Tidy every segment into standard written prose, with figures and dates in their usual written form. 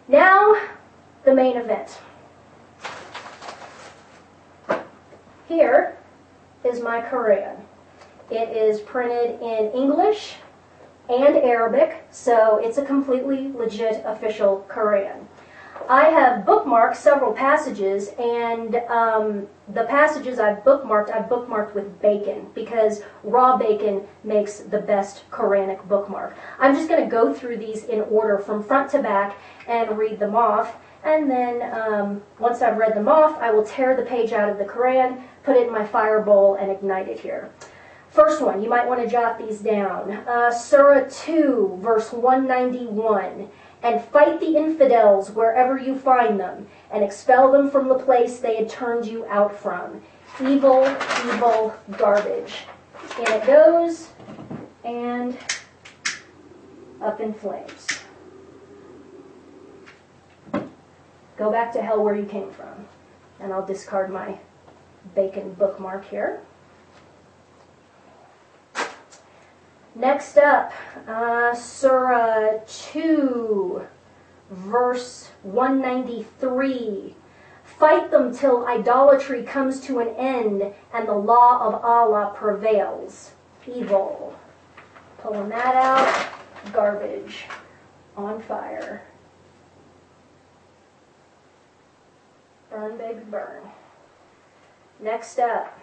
Now, the main event. Here is my Quran. It is printed in English and Arabic, so it's a completely legit official Quran. I have bookmarked several passages, and the passages I've bookmarked with bacon, because raw bacon makes the best Quranic bookmark. I'm just going to go through these in order from front to back and read them off, and then once I've read them off, I will tear the page out of the Quran, put it in my fire bowl, and ignite it here. First one, you might want to jot these down. Surah 2, verse 191. And fight the infidels wherever you find them, and expel them from the place they had turned you out from. Evil, evil, garbage. In it goes, and up in flames. Go back to hell where you came from. And I'll discard my bacon bookmark here. Next up, Surah 2, verse 193. Fight them till idolatry comes to an end and the law of Allah prevails. Evil. Pulling that out. Garbage. On fire. Burn, baby, burn. Next up,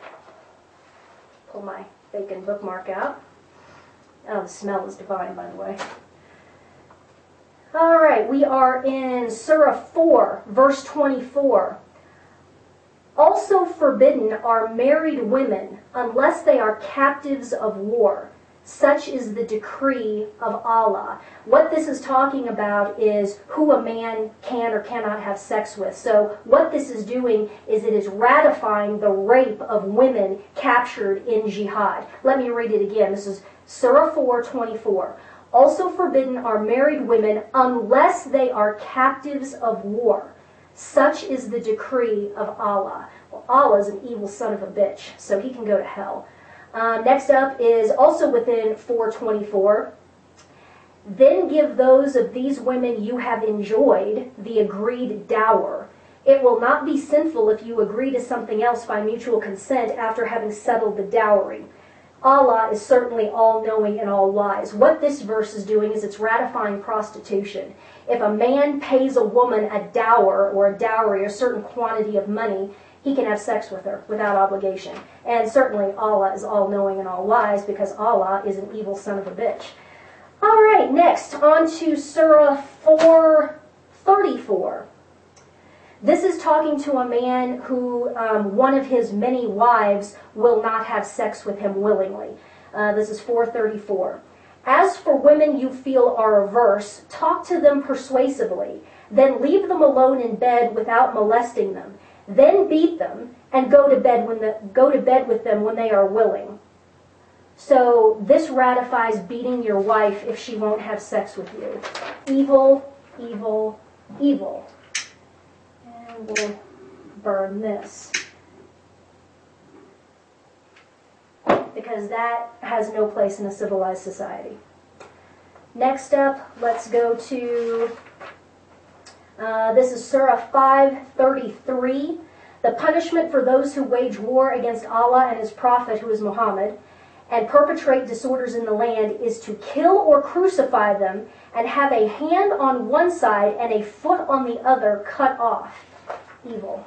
pull my bacon bookmark out. Oh, the smell is divine, by the way. All right, we are in Surah 4, verse 24. Also forbidden are married women unless they are captives of war. Such is the decree of Allah. What this is talking about is who a man can or cannot have sex with. So what this is doing is it is ratifying the rape of women captured in jihad. Let me read it again. This is Surah 4:24. Also forbidden are married women unless they are captives of war. Such is the decree of Allah. Well, Allah is an evil son of a bitch, so he can go to hell. Next up is also within 4:24. Then give those of these women you have enjoyed the agreed dower. It will not be sinful if you agree to something else by mutual consent after having settled the dowry. Allah is certainly all-knowing and all-wise. What this verse is doing is it's ratifying prostitution. If a man pays a woman a dower or a dowry, a certain quantity of money, he can have sex with her without obligation. And certainly Allah is all-knowing and all-wise because Allah is an evil son of a bitch. All right, next, on to Surah 4:34. This is talking to a man who one of his many wives will not have sex with him willingly. This is 4:34. As for women you feel are averse, talk to them persuasively. Then leave them alone in bed without molesting them. Then beat them and go to bed with them when they are willing. So this ratifies beating your wife if she won't have sex with you. Evil, evil, evil. And we'll burn this, because that has no place in a civilized society. Next up, let's go to, this is Surah 5:33. The punishment for those who wage war against Allah and His Prophet, who is Muhammad, and perpetrate disorders in the land is to kill or crucify them and have a hand on one side and a foot on the other cut off. Evil.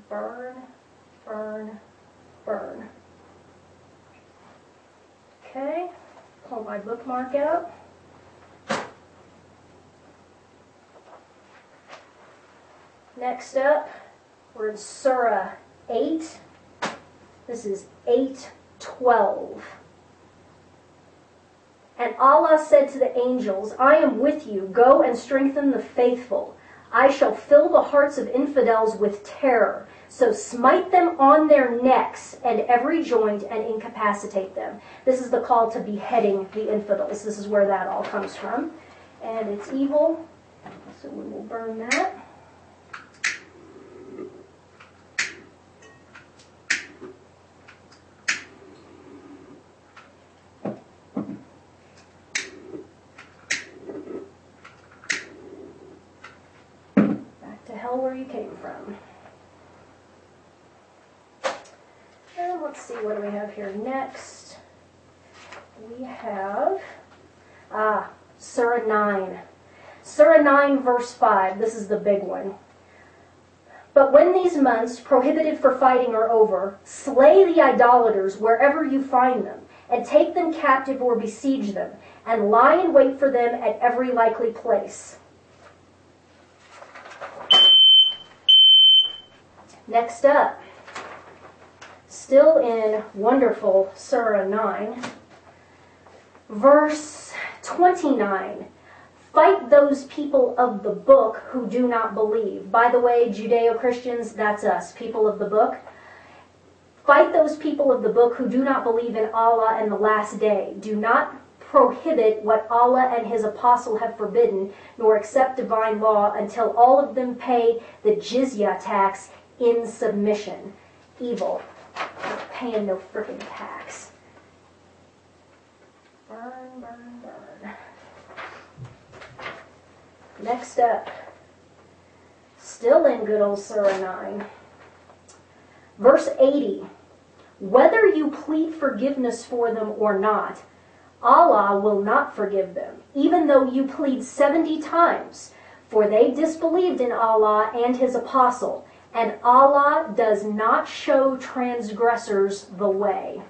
Burn, burn, burn. Okay, pull my bookmark out. Next up, we're in Surah 8. This is 8:12. And Allah said to the angels, I am with you, go and strengthen the faithful. I shall fill the hearts of infidels with terror, so smite them on their necks and every joint and incapacitate them. This is the call to beheading the infidels. This is where that all comes from. And it's evil, so we will burn that. where you came from. And let's see, what do we have here next? We have Surah 9. Surah 9, verse 5. This is the big one. But when these months prohibited for fighting are over, slay the idolaters wherever you find them, and take them captive or besiege them, and lie in wait for them at every likely place. Next up, still in wonderful Surah 9, verse 29. Fight those people of the book who do not believe. By the way, Judeo-Christians, that's us, people of the book. Fight those people of the book who do not believe in Allah and the last day. Do not prohibit what Allah and His apostle have forbidden, nor accept divine law until all of them pay the jizya tax in submission. Evil. Not paying no frickin' tax. Burn, burn, burn. Next up, still in good old Surah 9, verse 80. Whether you plead forgiveness for them or not, Allah will not forgive them, even though you plead 70 times, for they disbelieved in Allah and His apostle, and Allah does not show transgressors the way.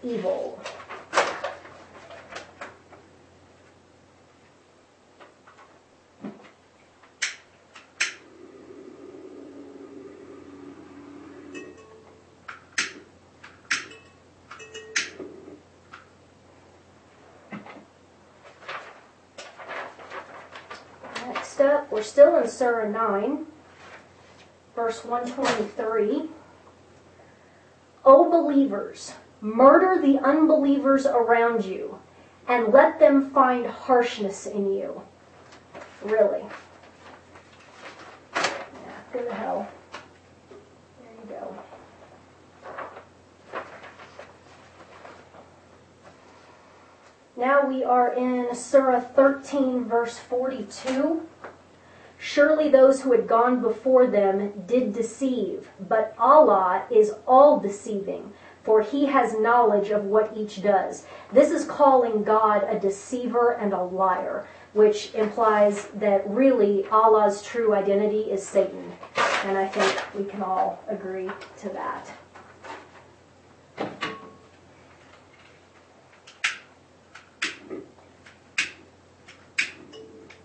Evil. Next up, we're still in Surah 9, verse 123. O believers, murder the unbelievers around you, and let them find harshness in you. Really. Yeah, go to hell. There you go. Now we are in Surah 13, verse 42. Surely those who had gone before them did deceive, but Allah is all-deceiving, for He has knowledge of what each does. This is calling God a deceiver and a liar, which implies that really Allah's true identity is Satan. And I think we can all agree to that.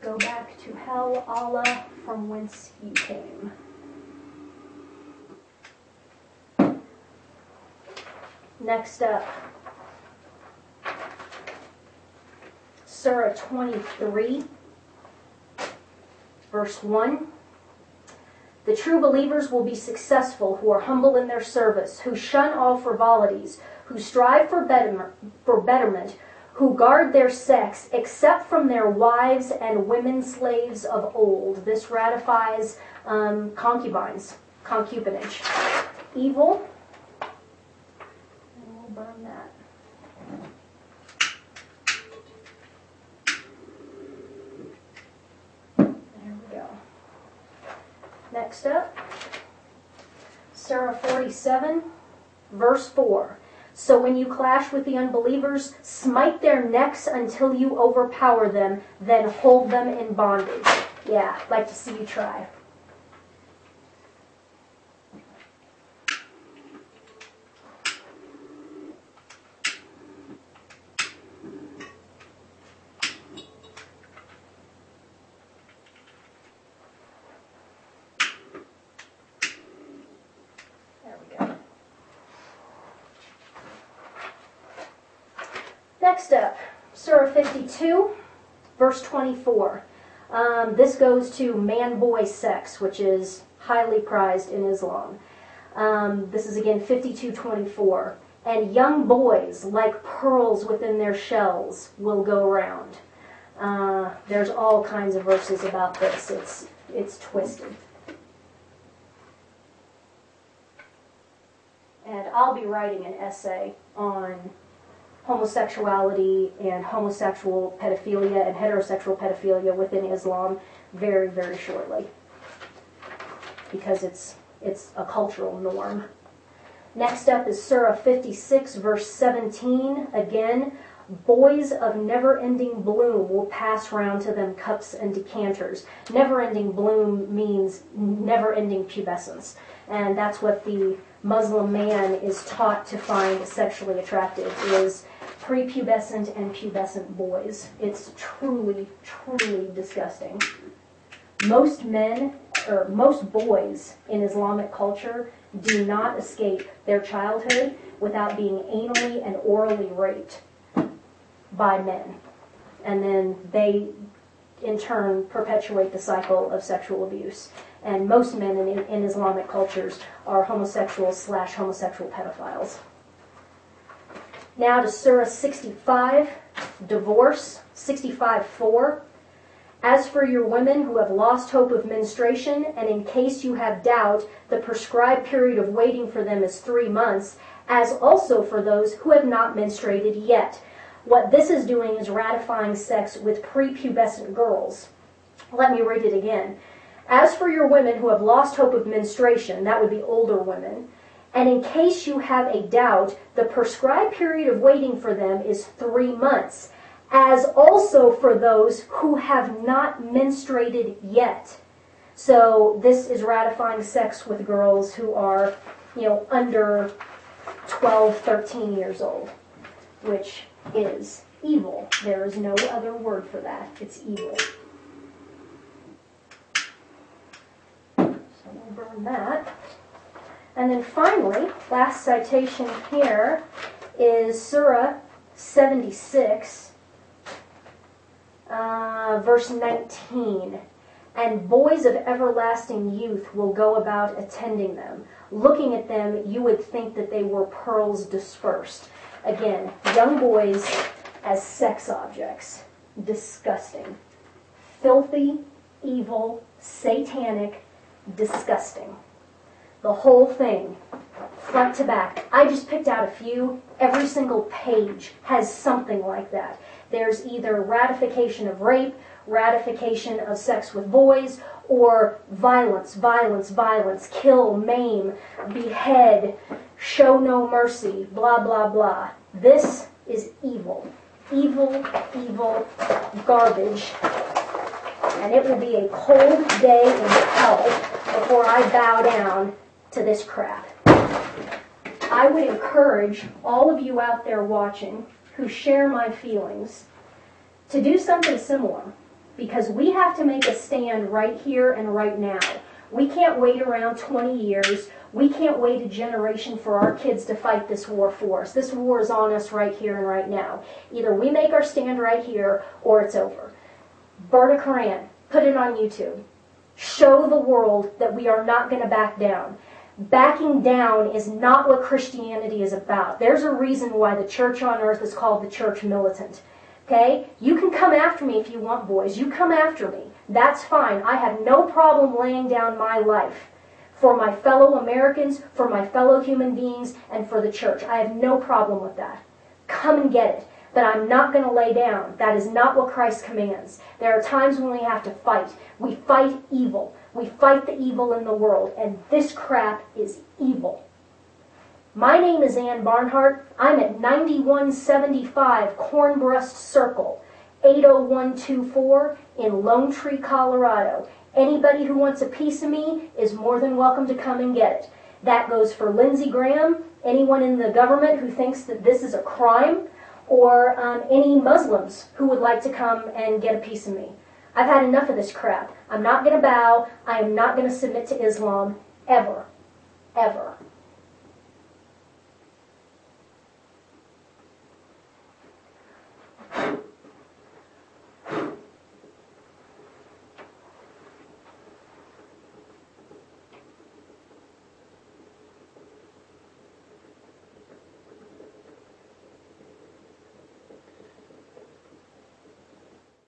Go back to hell, Allah, from whence you came. Next up, Surah 23, verse 1. The true believers will be successful who are humble in their service, who shun all frivolities, who strive for betterment, who guard their sex, except from their wives and women slaves of old. This ratifies concubinage. Evil. And we'll burn that. There we go. Next up, Surah 47, verse 4. So when you clash with the unbelievers, smite their necks until you overpower them, then hold them in bondage. Yeah, I'd like to see you try. Next up, Surah 52, verse 24. This goes to man-boy sex, which is highly prized in Islam. This is again 52:24. And young boys, like pearls within their shells, will go around. There's all kinds of verses about this. It's twisted. And I'll be writing an essay on homosexuality and homosexual pedophilia and heterosexual pedophilia within Islam very, very shortly. because it's a cultural norm. Next up is Surah 56, verse 17. Again, boys of never-ending bloom will pass round to them cups and decanters. Never-ending bloom means never-ending pubescence. And that's what the Muslim man is taught to find sexually attractive, is prepubescent and pubescent boys. It's truly, truly disgusting. Most men, or most boys in Islamic culture do not escape their childhood without being anally and orally raped by men. And then they, in turn, perpetuate the cycle of sexual abuse. And most men in Islamic cultures are homosexuals/homosexual pedophiles. Now to Surah 65, divorce, 65:4. As for your women who have lost hope of menstruation, and in case you have doubt, the prescribed period of waiting for them is 3 months, as also for those who have not menstruated yet. What this is doing is ratifying sex with prepubescent girls. Let me read it again. As for your women who have lost hope of menstruation, that would be older women, and in case you have a doubt, the prescribed period of waiting for them is 3 months, as also for those who have not menstruated yet. So this is ratifying sex with girls who are, under 12, 13 years old, which is evil. There is no other word for that. It's evil. So we'll burn that. And then finally, last citation here is Surah 76. Verse 19, and boys of everlasting youth will go about attending them. Looking at them, you would think that they were pearls dispersed. Again, young boys as sex objects. Disgusting. Filthy, evil, satanic, disgusting. The whole thing, front to back. I just picked out a few. Every single page has something like that. There's either ratification of rape, ratification of sex with boys, or violence, violence, violence, kill, maim, behead, show no mercy, blah, blah, blah. This is evil. Evil, evil garbage. And it will be a cold day in hell before I bow down to this crap. I would encourage all of you out there watching who share my feelings to do something similar, because we have to make a stand right here and right now. We can't wait around 20 years. We can't wait a generation for our kids to fight this war for us. This war is on us right here and right now. Either we make our stand right here or it's over. Burn a Koran. Put it on YouTube. Show the world that we are not going to back down. Backing down is not what Christianity is about. There's a reason why the church on earth is called the church militant. Okay? You can come after me if you want, boys. You come after me. That's fine. I have no problem laying down my life for my fellow Americans, for my fellow human beings, and for the church. I have no problem with that. Come and get it. But I'm not going to lay down. That is not what Christ commands. There are times when we have to fight. We fight evil. We fight the evil in the world, and this crap is evil. My name is Ann Barnhart. I'm at 9175 Cornbreast Circle, 80124 in Lone Tree, Colorado. Anybody who wants a piece of me is more than welcome to come and get it. That goes for Lindsey Graham, anyone in the government who thinks that this is a crime, or any Muslims who would like to come and get a piece of me. I've had enough of this crap. I'm not going to bow. I am not going to submit to Islam, ever. Ever.